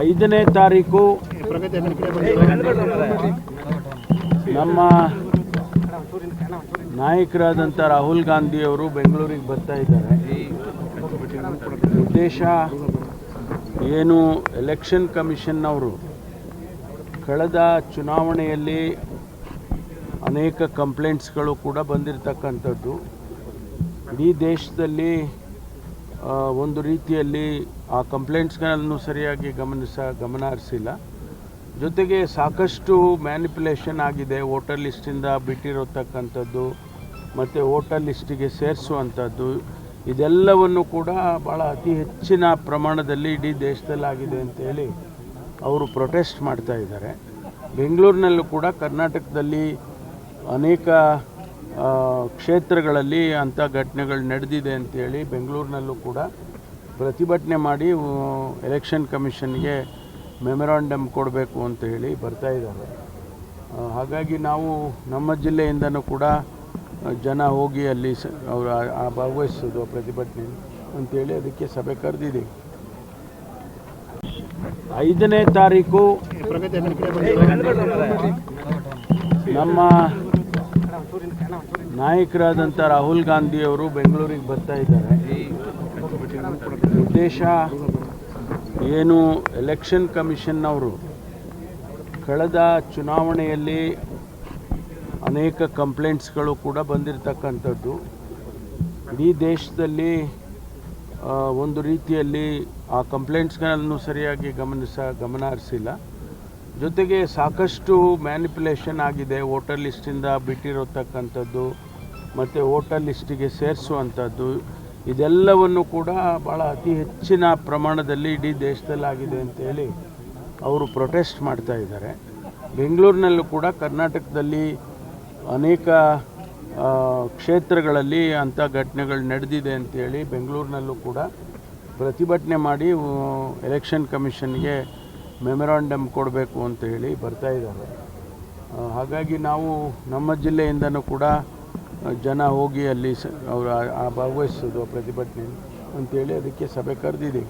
5ನೇ ತಾರೀಕು ನಮ್ಮ ನಾಯಕರಾದಂಥ ರಾಹುಲ್ ಗಾಂಧಿಯವರು ಬೆಂಗಳೂರಿಗೆ ಬರ್ತಾ ಇದ್ದಾರೆ. ಉದ್ದೇಶ ಏನು, ಎಲೆಕ್ಷನ್ ಕಮಿಷನ್ನವರು ಕಳೆದ ಚುನಾವಣೆಯಲ್ಲಿ ಅನೇಕ ಕಂಪ್ಲೇಂಟ್ಸ್ಗಳು ಕೂಡ ಬಂದಿರತಕ್ಕಂಥದ್ದು. ಇಡೀ ದೇಶದಲ್ಲಿ ಒಂದು ರೀತಿಯಲ್ಲಿ ಆ ಕಂಪ್ಲೇಂಟ್ಸ್ಗಳನ್ನು ಸರಿಯಾಗಿ ಗಮನ ಹರಿಸಿಲ್ಲ. ಜೊತೆಗೆ ಸಾಕಷ್ಟು ಮ್ಯಾನಿಪುಲೇಷನ್ ಆಗಿದೆ. ವೋಟರ್ ಲಿಸ್ಟಿಂದ ಬಿಟ್ಟಿರತಕ್ಕಂಥದ್ದು ಮತ್ತು ವೋಟರ್ ಲಿಸ್ಟಿಗೆ ಸೇರಿಸುವಂಥದ್ದು, ಇದೆಲ್ಲವನ್ನು ಕೂಡ ಭಾಳ ಅತಿ ಹೆಚ್ಚಿನ ಪ್ರಮಾಣದಲ್ಲಿ ಇಡೀ ದೇಶದಲ್ಲಾಗಿದೆ ಅಂತೇಳಿ ಅವರು ಪ್ರೊಟೆಸ್ಟ್ ಮಾಡ್ತಾ ಇದ್ದಾರೆ. ಬೆಂಗಳೂರಿನಲ್ಲೂ ಕೂಡ ಕರ್ನಾಟಕದಲ್ಲಿ ಅನೇಕ ಕ್ಷೇತ್ರಗಳಲ್ಲಿ ಅಂಥ ಘಟನೆಗಳು ನಡೆದಿದೆ ಅಂತೇಳಿ ಬೆಂಗಳೂರಿನಲ್ಲೂ ಕೂಡ ಪ್ರತಿಭಟನೆ ಮಾಡಿ ಎಲೆಕ್ಷನ್ ಕಮಿಷನ್ಗೆ ಮೆಮೊರಾಂಡಮ್ ಕೊಡಬೇಕು ಅಂತ ಹೇಳಿ ಬರ್ತಾ ಇದ್ದಾರೆ. ಹಾಗಾಗಿ ನಾವು ನಮ್ಮ ಜಿಲ್ಲೆಯಿಂದನೂ ಕೂಡ ಜನ ಹೋಗಿ ಅಲ್ಲಿ ಅವರು ಭಾಗವಹಿಸೋದು ಪ್ರತಿಭಟನೆ ಅಂತೇಳಿ ಅದಕ್ಕೆ ಸಭೆ ಕರೆದಿದ್ದೀವಿ. 5ನೇ ತಾರೀಕು ನಮ್ಮ ನಾಯಕರಾದಂಥ ರಾಹುಲ್ ಗಾಂಧಿಯವರು ಬೆಂಗಳೂರಿಗೆ ಬರ್ತಾ ಇದ್ದಾರೆ. ಉದ್ದೇಶ ಏನು, ಎಲೆಕ್ಷನ್ ಕಮಿಷನ್ನವರು ಕಳೆದ ಚುನಾವಣೆಯಲ್ಲಿ ಅನೇಕ ಕಂಪ್ಲೇಂಟ್ಸ್ಗಳು ಕೂಡ ಬಂದಿರತಕ್ಕಂಥದ್ದು. ಇಡೀ ದೇಶದಲ್ಲಿ ಒಂದು ರೀತಿಯಲ್ಲಿ ಆ ಕಂಪ್ಲೇಂಟ್ಸ್ಗಳನ್ನು ಸರಿಯಾಗಿ ಗಮನ ಹರಿಸಿಲ್ಲ. ಜೊತೆಗೆ ಸಾಕಷ್ಟು ಮ್ಯಾನಿಪುಲೇಷನ್ ಆಗಿದೆ. ವೋಟರ್ ಲಿಸ್ಟಿಂದ ಬಿಟ್ಟಿರತಕ್ಕಂಥದ್ದು ಮತ್ತು ವೋಟರ್ ಲಿಸ್ಟಿಗೆ ಸೇರಿಸುವಂಥದ್ದು, ಇದೆಲ್ಲವನ್ನು ಕೂಡ ಭಾಳ ಅತಿ ಹೆಚ್ಚಿನ ಪ್ರಮಾಣದಲ್ಲಿ ಇಡೀ ದೇಶದಲ್ಲಾಗಿದೆ ಅಂತೇಳಿ ಅವರು ಪ್ರೊಟೆಸ್ಟ್ ಮಾಡ್ತಾ ಇದ್ದಾರೆ. ಬೆಂಗಳೂರಿನಲ್ಲೂ ಕೂಡ ಕರ್ನಾಟಕದಲ್ಲಿ ಅನೇಕ ಕ್ಷೇತ್ರಗಳಲ್ಲಿ ಅಂಥ ಘಟನೆಗಳು ನಡೆದಿದೆ ಅಂತೇಳಿ ಬೆಂಗಳೂರಿನಲ್ಲೂ ಕೂಡ ಪ್ರತಿಭಟನೆ ಮಾಡಿ ಎಲೆಕ್ಷನ್ ಕಮಿಷನ್ಗೆ ಮೆಮೊರಾಂಡಮ್ ಕೊಡಬೇಕು ಅಂತ ಹೇಳಿ ಬರ್ತಾ ಇದ್ದಾರೆ. ಹಾಗಾಗಿ ನಾವು ನಮ್ಮ ಜಿಲ್ಲೆಯಿಂದನೂ ಕೂಡ ಜನ ಹೋಗಿ ಅಲ್ಲಿ ಅವರು ಭಾಗವಹಿಸೋದು ಪ್ರತಿಭಟನೆ ಅಂತೇಳಿ ಅದಕ್ಕೆ ಸಭೆ ಕರೆದಿದ್ದೀವಿ.